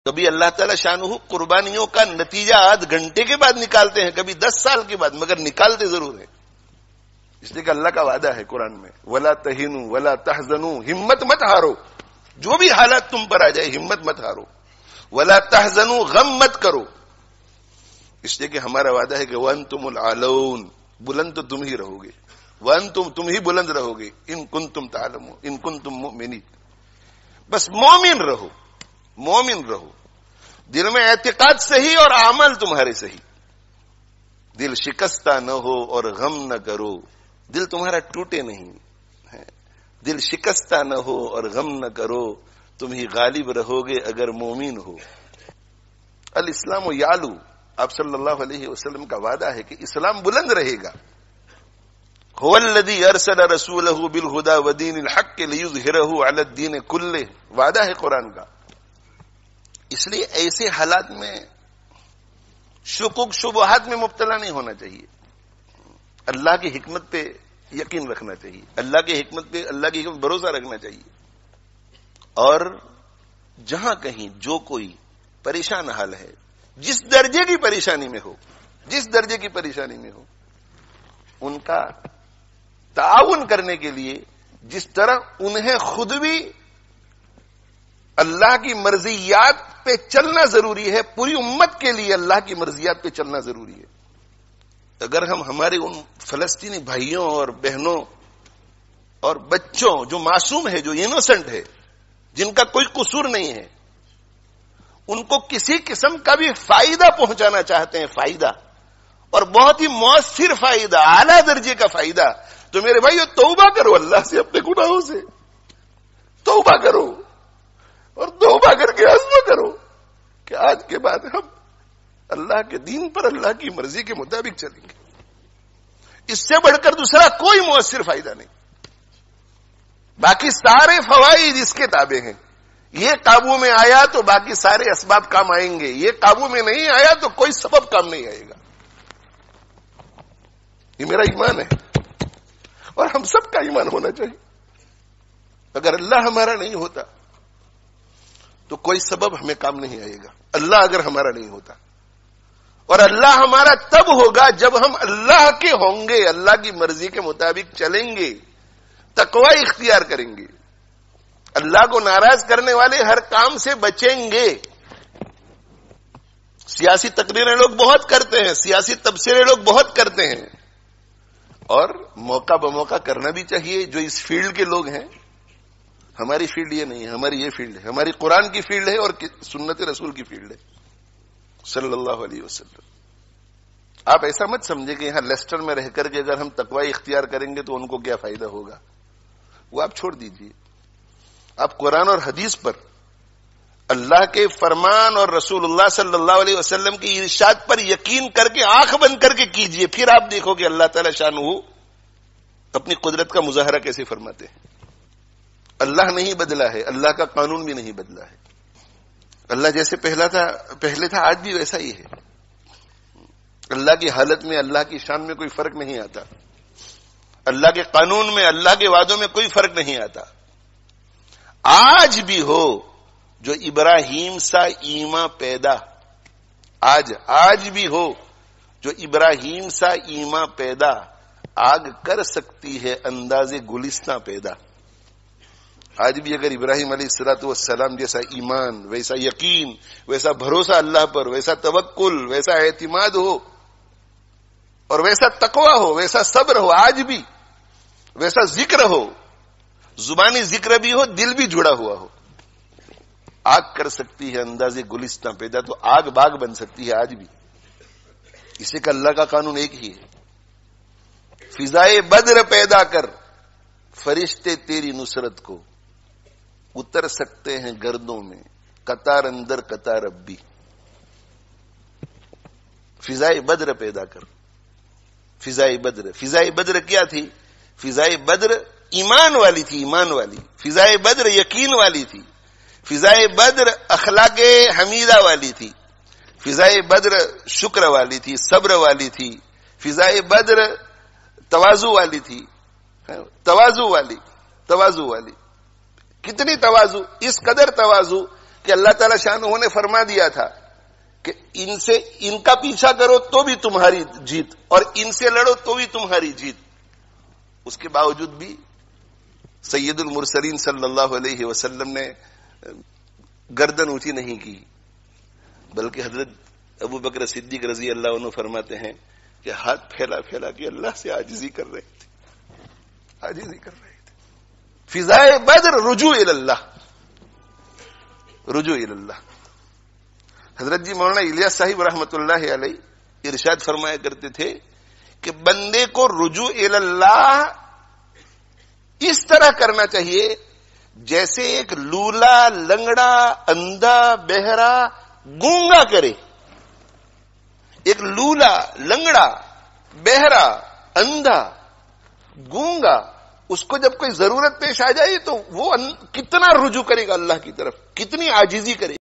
کبھی اللہ تعالی شانہ قربانیوں کا نتیجہ آدھ گھنٹے کے بعد نکالتے ہیں، کبھی 10 سال کے بعد، مگر نکالتے ضرور ہیں، اس لیے کہ اللہ کا وعدہ ہے قرآن میں وَلَا تَهِنُوا وَلَا تَحْزَنُوا، ہمت مت ہارو، جو بھی حالات تم پر آ جائے ہمت مت ہارو، وَلَا تَحْزَنُوا، غم مت کرو، اس لیے کہ ہمارا وعدہ ہے کہ وَأَنْتُمُ الْعَالَوْنَ، بلند تو تم ہی رہو گے، وَأَنْتُمْ، تم ہی بلند رہو گے، إِن كُنتُمْ تَعْلَمُونَ، إِن كُنتُمْ مُؤْمِنِينَ، بس مومن رہو، مومن رہو، دل میں اعتقاد صحیح اور عمل تمہارے صحیح، دل شکستہ نہ ہو اور غم نہ کرو، دل تمہارا ٹوٹے نہیں، دل شکستہ نہ ہو اور غم نہ کرو، تم ہی غالب رہو گے اگر مومن ہو۔ الاسلام یعلو، آپ صلی اللہ علیہ وسلم کا وعدہ ہے کہ اسلام بلند رہے گا۔ هو الذی ارسل رسولہ بالہدی ودین الحق لیظہرہ علی الدین کلہ، وعدہ ہے قرآن کا۔ اس لیے ایسے حالات میں شکوک شبہات میں مبتلا نہیں ہونا چاہیے، اللہ کی حکمت پہ یقین رکھنا چاہیے، اللہ کی حکمت پہ، اللہ کی حکمت بھروسہ رکھنا چاہیے، اور جہاں کہیں جو کوئی پریشان حال ہے، جس درجے کی پریشانی میں ہو، جس درجے کی پریشانی میں ہو، ان کا تعاون کرنے کے لیے جس طرح انہیں خود بھی اللہ کی مرضیات پہ چلنا ضروری ہے، پوری امت کے لیے اللہ کی مرضیات پہ چلنا ضروری ہے۔ اگر ہم ہمارے ان فلسطینی بھائیوں اور بہنوں اور بچوں جو معصوم ہے، جو انوسنٹ ہے، جن کا کوئی قصور نہیں ہے، ان کو کسی قسم کا بھی فائدہ پہنچانا چاہتے ہیں، فائدہ، اور بہت ہی مؤثر فائدہ، اعلیٰ درجے کا فائدہ، تو میرے بھائیو توبہ کرو اللہ سے، اپنے گناہوں سے توبہ کرو، اور توبہ کر کے عزم کرو کہ آج کے بعد ہم اللہ کے دین پر، اللہ کی مرضی کے مطابق چلیں گے۔ اس سے بڑھ کر دوسرا کوئی مؤثر فائدہ نہیں، باقی سارے فوائد اس کے تابع ہیں۔ یہ قابو میں آیا تو باقی سارے اسباب کام آئیں گے، یہ قابو میں نہیں آیا تو کوئی سبب کام نہیں آئے گا۔ یہ میرا ایمان ہے، اور ہم سب کا ایمان ہونا چاہیے۔ اگر اللہ ہمارا نہیں ہوتا تو کوئی سبب ہمیں کام نہیں آئے گا، اللہ اگر ہمارا نہیں ہوتا، اور اللہ ہمارا تب ہوگا جب ہم اللہ کے ہوں گے، اللہ کی مرضی کے مطابق چلیں گے، تقوی اختیار کریں گے، اللہ کو ناراض کرنے والے ہر کام سے بچیں گے۔ سیاسی تقریریں لوگ بہت کرتے ہیں، سیاسی تبصرے لوگ بہت کرتے ہیں، اور موقع بموقع کرنا بھی چاہیے۔ جو اس فیلڈ کے لوگ ہیں، ہماری فیلڈ یہ نہیں ہے، ہماری یہ فیلڈ ہے، ہماری قرآن کی فیلڈ ہے اور سنت رسول کی فیلڈ ہے صلی اللہ علیہ وسلم۔ آپ ایسا مت سمجھے کہ یہاں لیسٹر میں رہ کر کے اگر ہم تقوی اختیار کریں گے تو ان کو کیا فائدہ ہوگا، وہ آپ چھوڑ دیجئے۔ آپ قرآن اور حدیث پر، اللہ کے فرمان اور رسول اللہ صلی اللہ علیہ وسلم کی ارشاد پر یقین کر کے آنکھ بند کر کے کیجئے، پھر آپ دیکھو کہ اللہ تعالی شانہ اپنی قدرت کا مظاہرہ کیسے فرماتے ہیں۔ اللہ نہیں بدلا ہے، اللہ کا قانون بھی نہیں بدلا ہے، اللہ جیسے پہلے تھا آج بھی ویسا ہی ہے۔ اللہ کی حالت میں، اللہ کی شان میں کوئی فرق نہیں آتا، اللہ کے قانون میں، اللہ کے وعدوں میں کوئی فرق نہیں آتا۔ آج بھی ہو جو ابراہیم سا ایمان پیدا، آج بھی ہو جو ابراہیم سا ایمان پیدا، آگ کر سکتی ہے انداز گلستاں پیدا۔ آج بھی اگر ابراہیم علیہ الصلوۃ والسلام جیسا ایمان، ویسا یقین، ویسا بھروسہ اللہ پر، ویسا توکل، ویسا اعتماد ہو، اور ویسا تقوی ہو، ویسا صبر ہو، آج بھی ویسا ذکر ہو، زبانی ذکر بھی ہو، دل بھی جڑا ہوا ہو، آگ کر سکتی ہے انداز گلستاں پیدا، تو آگ باغ بن سکتی ہے آج بھی۔ اسے کہ اللہ کا قانون ایک ہی ہے۔ فضائے بدر پیدا کر، فرشتے تیری نصرت کو اتر سکتے ہیں گردوں میں، قطار اندر قطار اب بھی۔ فضائے بدر پیدا کر، فضائے بدر کیا تھی؟ فضائے بدر ایمان والی تھی، ایمان والی۔ فضائے بدر یقین والی تھی، فضائے بدر اخلاق حمیدہ والی تھی، فضائے بدر شکر والی تھی، صبر والی تھی، فضائے بدر تواضع والی تھی، تواضع والی، کتنی تواضع، اس قدر تواضع کہ اللہ تعالی شانہ نے فرما دیا تھا کہ ان کا پیچھا کرو تو بھی تمہاری جیت اور ان سے لڑو تو بھی تمہاری جیت. اس کے باوجود بھی سید المرسلین صلی اللہ علیہ وسلم نے گردن اونچی نہیں کی، بلکہ حضرت ابو بکر صدیق رضی اللہ عنہ فرماتے ہیں کہ ہاتھ پھیلا پھیلا کے اللہ سے عاجزی کر رہے تھے، عاجزی کر رہے تھے. فضائے بدر رجوع اللہ، رجوع اللہ. حضرت جی مولانا الیاس صاحب رحمت اللہ علیہ ارشاد فرمایا کرتے تھے کہ بندے کو رجوع اللہ اس طرح کرنا چاہیے جیسے ایک لولا، لنگڑا، اندھا، بہرا، گونگا کرے. ایک لولا، لنگڑا، بہرا، اندھا، گونگا، اس کو جب کوئی ضرورت پیش آ جائے تو وہ کتنا رجوع کرے گا اللہ کی طرف، کتنی عاجزی کرے گا.